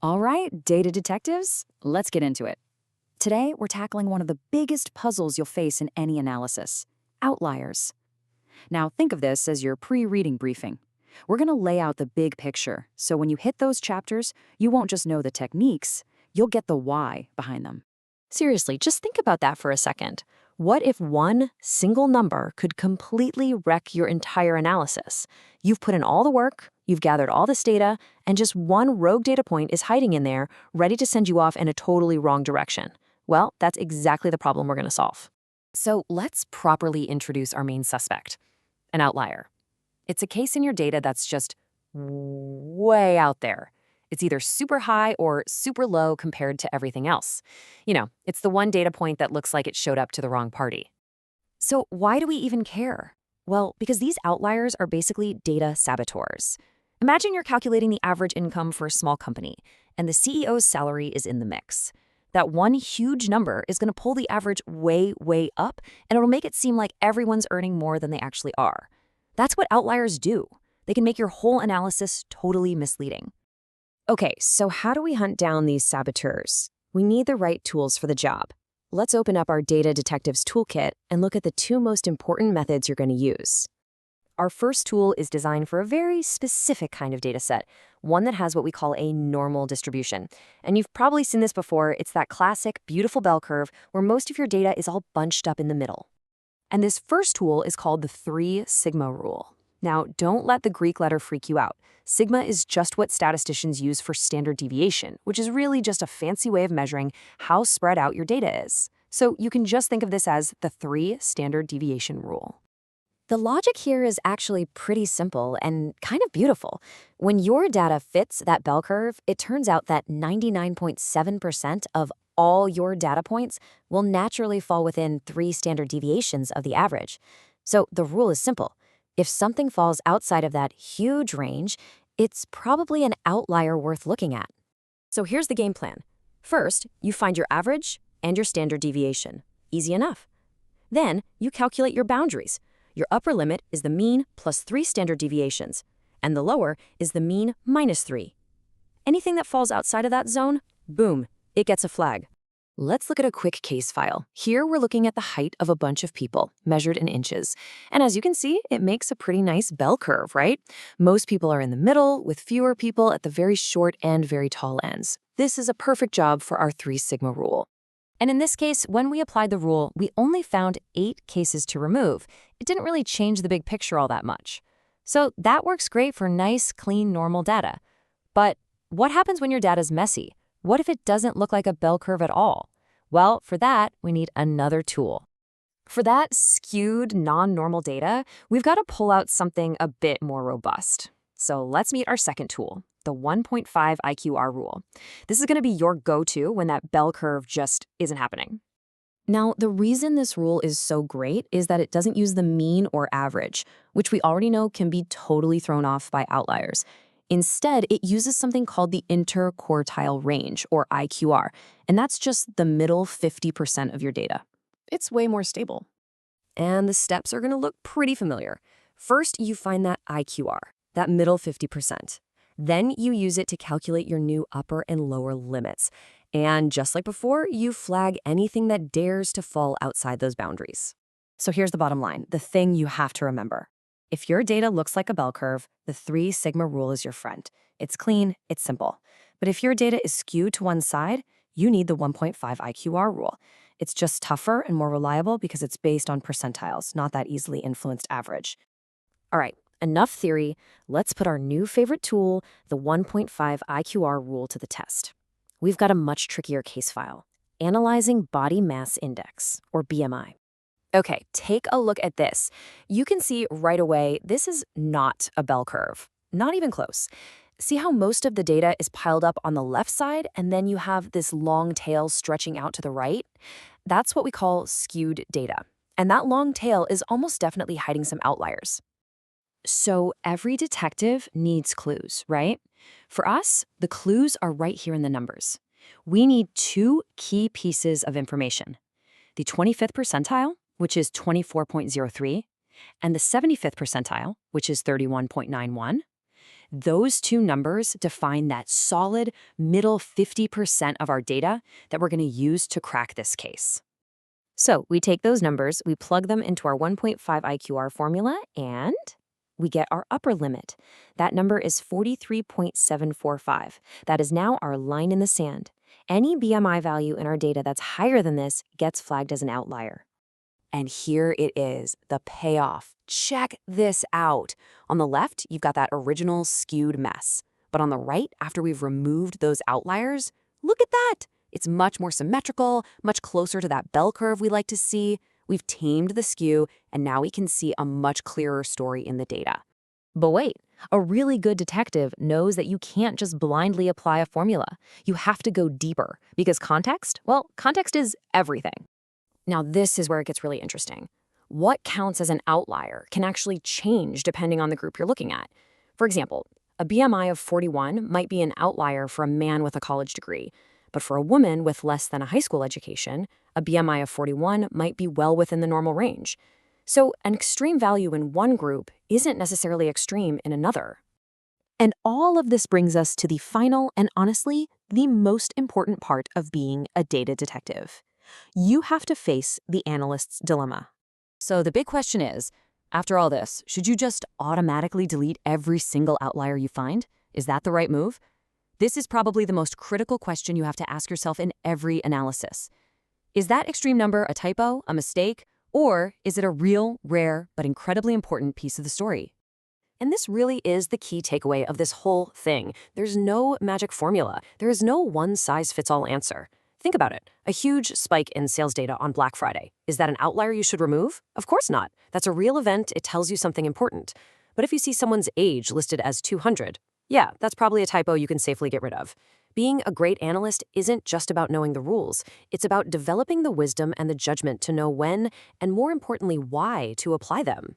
All right, data detectives, let's get into it. Today, we're tackling one of the biggest puzzles you'll face in any analysis: outliers. Now, think of this as your pre-reading briefing. We're going to lay out the big picture, so when you hit those chapters, you won't just know the techniques, you'll get the why behind them. Seriously, just think about that for a second. What if one single number could completely wreck your entire analysis? You've put in all the work, you've gathered all this data, and just one rogue data point is hiding in there, ready to send you off in a totally wrong direction. Well, that's exactly the problem we're going to solve. So let's properly introduce our main suspect, an outlier. It's a case in your data that's just way out there. It's either super high or super low compared to everything else. It's the one data point that looks like it showed up to the wrong party. So why do we even care? Well, because these outliers are basically data saboteurs. Imagine you're calculating the average income for a small company, and the CEO's salary is in the mix. That one huge number is going to pull the average way, way up, and it'll make it seem like everyone's earning more than they actually are. That's what outliers do. They can make your whole analysis totally misleading. Okay, so how do we hunt down these saboteurs? We need the right tools for the job. Let's open up our Data Detectives Toolkit and look at the two most important methods you're going to use. Our first tool is designed for a very specific kind of data set, one that has what we call a normal distribution. And you've probably seen this before. It's that classic, beautiful bell curve where most of your data is all bunched up in the middle. And this first tool is called the 3 sigma rule. Now, don't let the Greek letter freak you out. Sigma is just what statisticians use for standard deviation, which is really just a fancy way of measuring how spread out your data is. So you can just think of this as the 3 standard deviation rule. The logic here is actually pretty simple and kind of beautiful. When your data fits that bell curve, it turns out that 99.7% of all your data points will naturally fall within 3 standard deviations of the average. So the rule is simple. If something falls outside of that huge range, it's probably an outlier worth looking at. So here's the game plan. First, you find your average and your standard deviation. Easy enough. Then, you calculate your boundaries. Your upper limit is the mean plus 3 standard deviations, and the lower is the mean minus 3. Anything that falls outside of that zone, boom, it gets a flag. Let's look at a quick case file. Here we're looking at the height of a bunch of people, measured in inches. And as you can see, it makes a pretty nice bell curve, right? Most people are in the middle, with fewer people at the very short and very tall ends. This is a perfect job for our 3 sigma rule. And in this case, when we applied the rule, we only found 8 cases to remove. It didn't really change the big picture all that much. So that works great for nice, clean, normal data. But what happens when your data's messy? What if it doesn't look like a bell curve at all? Well, for that, we need another tool. For that skewed, non-normal data, we've got to pull out something a bit more robust. So let's meet our second tool, the 1.5 IQR rule. This is going to be your go-to when that bell curve just isn't happening. Now, the reason this rule is so great is that it doesn't use the mean or average, which we already know can be totally thrown off by outliers. Instead, it uses something called the interquartile range, or IQR, and that's just the middle 50% of your data. It's way more stable. And the steps are going to look pretty familiar. First, you find that IQR, that middle 50%. Then you use it to calculate your new upper and lower limits. And just like before, you flag anything that dares to fall outside those boundaries. So here's the bottom line, the thing you have to remember. If your data looks like a bell curve, the 3 sigma rule is your friend. It's clean, it's simple. But if your data is skewed to one side, you need the 1.5 IQR rule. It's just tougher and more reliable because it's based on percentiles, not that easily influenced average. All right, enough theory. Let's put our new favorite tool, the 1.5 IQR rule, to the test. We've got a much trickier case file, analyzing body mass index, or BMI. Okay, take a look at this. You can see right away, this is not a bell curve, not even close. See how most of the data is piled up on the left side, and then you have this long tail stretching out to the right? That's what we call skewed data. And that long tail is almost definitely hiding some outliers. So every detective needs clues, right? For us, the clues are right here in the numbers. We need 2 key pieces of information: the 25th percentile, which is 24.03, and the 75th percentile, which is 31.91. Those two numbers define that solid middle 50% of our data that we're going to use to crack this case. So we take those numbers, we plug them into our 1.5 IQR formula, and we get our upper limit. That number is 43.745. That is now our line in the sand. Any BMI value in our data that's higher than this gets flagged as an outlier. And here it is, the payoff. Check this out. On the left, you've got that original skewed mess. But on the right, after we've removed those outliers, look at that. It's much more symmetrical, much closer to that bell curve we like to see. We've tamed the skew, and now we can see a much clearer story in the data. But wait, a really good detective knows that you can't just blindly apply a formula. You have to go deeper, because context, well, context is everything. Now, this is where it gets really interesting. What counts as an outlier can actually change depending on the group you're looking at. For example, a BMI of 41 might be an outlier for a man with a college degree, but for a woman with less than a high school education, a BMI of 41 might be well within the normal range. So an extreme value in one group isn't necessarily extreme in another. And all of this brings us to the final and honestly, the most important part of being a data detective. You have to face the analyst's dilemma. So the big question is, after all this, should you just automatically delete every single outlier you find? Is that the right move? This is probably the most critical question you have to ask yourself in every analysis. Is that extreme number a typo, a mistake, or is it a real, rare, but incredibly important piece of the story? And this really is the key takeaway of this whole thing. There's no magic formula. There is no one-size-fits-all answer. Think about it. A huge spike in sales data on Black Friday. Is that an outlier you should remove? Of course not. That's a real event. It tells you something important. But if you see someone's age listed as 200, yeah, that's probably a typo you can safely get rid of. Being a great analyst isn't just about knowing the rules. It's about developing the wisdom and the judgment to know when, and more importantly, why, to apply them.